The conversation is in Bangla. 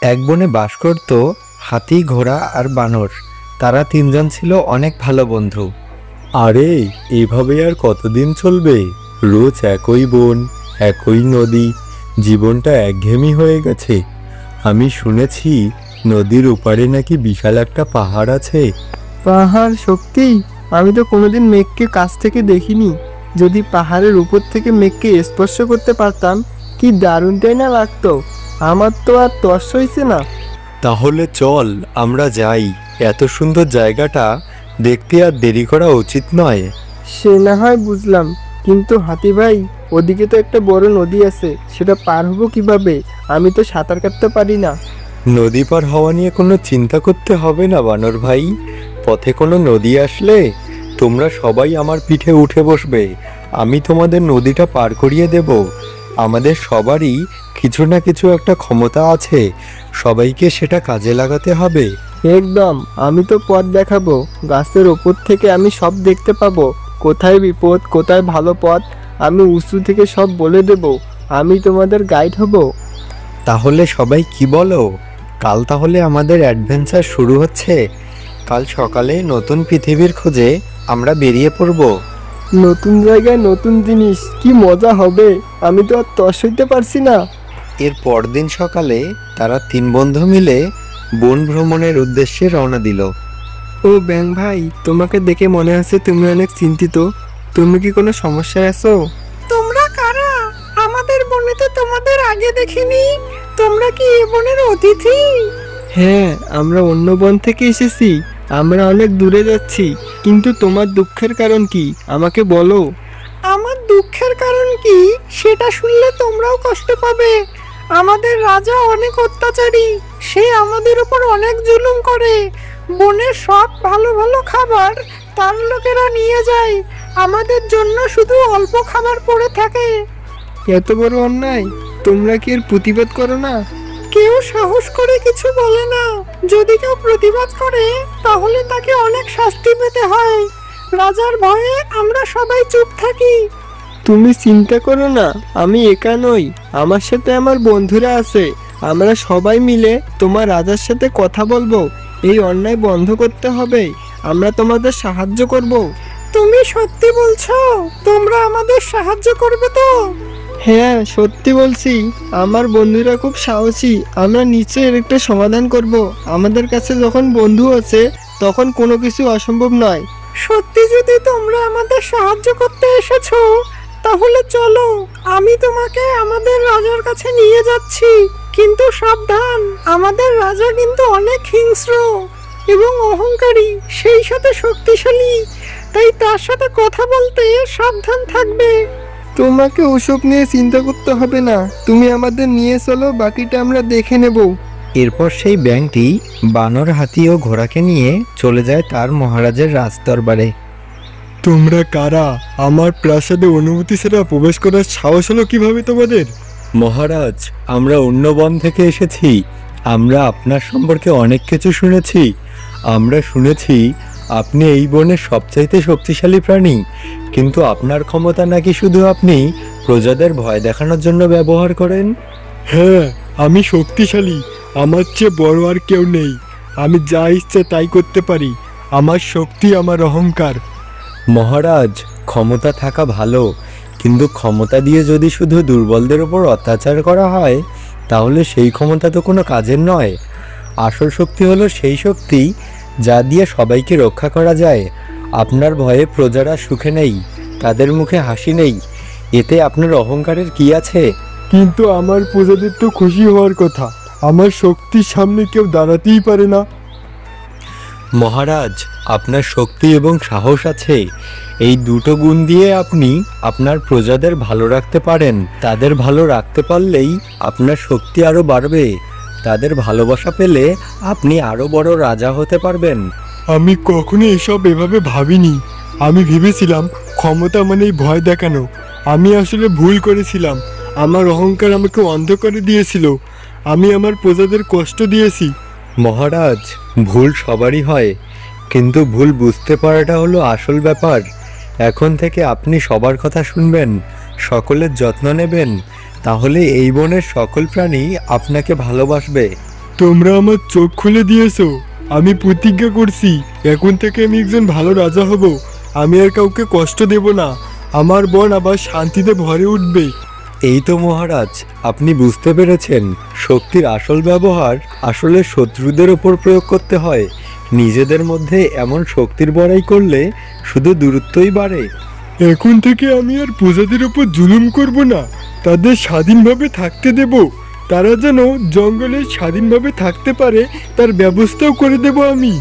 এক বনে বাস করত হাতি, ঘোড়া আর বানর। তারা তিনজন ছিল অনেক ভালো বন্ধু। আরে, এভাবে আর কতদিন চলবে? রোজ একই বন, একই নদী, জীবনটা একঘেয়েমি হয়ে গেছে। আমি শুনেছি নদীর ওপারে নাকি বিশাল একটা পাহাড় আছে। পাহাড়? সত্যি? আমি তো কোনোদিন মেঘকে কাছ থেকে দেখিনি। যদি পাহাড়ের উপর থেকে মেঘকে স্পর্শ করতে পারতাম, কি দারুণটাই না লাগতো। আমার তো আর তর্স হইছে না। তাহলে চল আমরা যাই। এত সুন্দর জায়গাটা দেখতে আর দেরি করা উচিত নয়। সে না হয় বুঝলাম, কিন্তু হাতি ভাই, ওদিকে তো একটা বড় নদী আছে, সেটা পার হবো কিভাবে? আমি তো সাঁতার কাটতে পারি না। নদী পার হওয়া নিয়ে কোনো চিন্তা করতে হবে না বানর ভাই। পথে কোনো নদী আসলে তোমরা সবাই আমার পিঠে উঠে বসবে। আমি তোমাদের নদীটা পার করিয়ে দেব। আমাদের সবারই কিছু না কিছু একটা ক্ষমতা আছে, সবাইকে সেটা কাজে লাগাতে হবে। একদম, আমি তো পথ দেখাবো। গাছের ওপর থেকে আমি সব দেখতে পাবো, কোথায় বিপদ, কোথায় ভালো পথ। আমি উঁচু থেকে সব বলে দেব। আমি তোমাদের গাইড হব। তাহলে সবাই কি বলো? কাল তাহলে আমাদের অ্যাডভেঞ্চার শুরু হচ্ছে। কাল সকালে নতুন পৃথিবীর খোঁজে আমরা বেরিয়ে পড়ব। নতুন জায়গায় নতুন জিনিস, কি মজা হবে! আমি তো আর তর্স হইতে পারছি না। এর পরদিন সকালে তারা তিন বন্ধু মিলে বন ভ্রমণের উদ্দেশ্যে রওনা দিল। ও ব্যাং ভাই, তোমাকে দেখে মনে হচ্ছে তুমি অনেক চিন্তিত। তুমি কি কোনো সমস্যায় আছো? তোমরা কারা? আমাদের বনে তো তোমাদের আগে দেখিনি। তোমরা কি এই বনের অতিথি? হ্যাঁ, আমরা অন্য বন থেকে এসেছি। আমরা অনেক দূরে যাচ্ছি। কিন্তু তোমার দুঃখের কারণ কি, আমাকে বলো। আমার দুঃখের কারণ কি সেটা শুনলে তোমরাও কষ্ট পাবে। আমাদের রাজা অনেক অত্যাচারী। সে আমাদের উপর অনেক জুলুম করে। বনের সব ভালো ভালো খাবার তার লোকেরা নিয়ে যায়। আমাদের জন্য শুধু অল্প খাবার পড়ে থাকে। এত বড় অন্যায়, তোমরা কি এর প্রতিবাদ করো না? কেউ সাহস করে কিছু বলে না। যদি কেউ প্রতিবাদ করে তাহলে তাকে অনেক শাস্তি পেতে হয়। রাজার ভয়ে আমরা সবাই চুপ থাকি। তুমি চিন্তা করো না, আমি একা নই। আমার সাথে আমার বন্ধুরা আছে। আমরা সবাই মিলে তোমার রাজার সাথে কথা বলবো। এই অন্যায় বন্ধ করতে হবে। আমরা তোমাদের সাহায্য করব। তুমি সত্যি বলছো? তোমরা আমাদের সাহায্য করবে তো? হ্যাঁ, সত্যি বলছি। আমার বন্ধুরা খুব সাহসী। আমরা নিশ্চয়ই এর একটা সমাধান করব। আমাদের কাছে যখন বন্ধু আছে, তখন কোনো কিছু অসম্ভব নয়। সত্যি যদি তোমরা আমাদের সাহায্য করতে এসেছো, তাহলে চলো, আমি তোমাকে আমাদের রাজার কাছে নিয়ে যাচ্ছি। কিন্তু সাবধান, আমাদের রাজা কিন্তু অনেক হিংস্র এবং অহংকারী, সেই সাথে শক্তিশালী। তাই তার সাথে কথা বলতে সাবধান থাকবে। তোমাকে ওসব নিয়ে চিন্তা করতে হবে না। তুমি আমাদের নিয়ে চলো, বাকিটা আমরা দেখে নেব। এরপর সেই ব্যাঙটি বানর, হাতি ও ঘোড়াকে নিয়ে চলে যায় তার মহারাজের রাজদরবারে। তোমরা কারা? আমার প্রাসাদে অনুমতি ছাড়া প্রবেশ করার সাহস হলো কিভাবে তোমাদের? মহারাজ, আমরা অন্য বন থেকে এসেছি। আমরা আপনার সম্পর্কে অনেক কিছু শুনেছি। আমরা শুনেছি আপনি এই বনের সবচাইতে শক্তিশালী প্রাণী, কিন্তু আপনার ক্ষমতা নাকি শুধু আপনি প্রজাদের ভয় দেখানোর জন্য ব্যবহার করেন। হ্যাঁ, আমি শক্তিশালী। আমার চেয়ে বড় আর কেউ নেই। আমি যা ইচ্ছে তাই করতে পারি। আমার শক্তি আমার অহংকার। মহারাজ, ক্ষমতা থাকা ভালো, কিন্তু ক্ষমতা দিয়ে যদি শুধু দুর্বলদের উপর অত্যাচার করা হয়, তাহলে সেই ক্ষমতা তো কোনো কাজের নয়। আসল শক্তি হলো সেই শক্তি যা দিয়ে সবাইকে রক্ষা করা যায়। আপনার ভয়ে প্রজারা সুখে নেই, তাদের মুখে হাসি নেই। এতে আপনার অহংকারের কি আছে? কিন্তু আমার প্রজাদের তো খুশি হওয়ার কথা। আমার শক্তির সামনে কেউ দাঁড়াতেই পারে না। মহারাজ, আপনার শক্তি এবং সাহস আছে। এই দুটো গুণ দিয়ে আপনি আপনার প্রজাদের ভালো রাখতে পারেন। তাদের ভালো রাখতে পারলেই আপনার শক্তি আরও বাড়বে। তাদের ভালোবাসা পেলে আপনি আরও বড় রাজা হতে পারবেন। আমি কখনো এসব এভাবে ভাবিনি। আমি ভেবেছিলাম ক্ষমতা মানেই ভয় দেখানো। আমি আসলে ভুল করেছিলাম। আমার অহংকার আমাকে অন্ধ করে দিয়েছিল। আমি আমার প্রজাদের কষ্ট দিয়েছি। মহারাজ, ভুল সবারই হয়, কিন্তু ভুল বুঝতে পারাটা হলো আসল ব্যাপার। এখন থেকে আপনি সবার কথা শুনবেন, সকলের যত্ন নেবেন, তাহলে এই বনের সকল প্রাণী আপনাকে ভালোবাসবে। তোমরা আমার চোখ খুলে দিয়েছো। আমি প্রতিজ্ঞা করছি এখন থেকে আমি একজন ভালো রাজা হব। আমি আর কাউকে কষ্ট দেব না। আমার বন আবার শান্তিতে ভরে উঠবে। এই তো মহারাজ, আপনি বুঝতে পেরেছেন শক্তির আসল ব্যবহার আসলে শত্রুদের ওপর প্রয়োগ করতে হয়। নিজেদের মধ্যে এমন শক্তির বড়াই করলে শুধু দূরত্বই বাড়ে। এখন থেকে আমি আর প্রজাদের ওপর জুলুম করব না, তাদের স্বাধীনভাবে থাকতে দেব। তারা যেন জঙ্গলে স্বাধীনভাবে থাকতে পারে তার ব্যবস্থাও করে দেব আমি।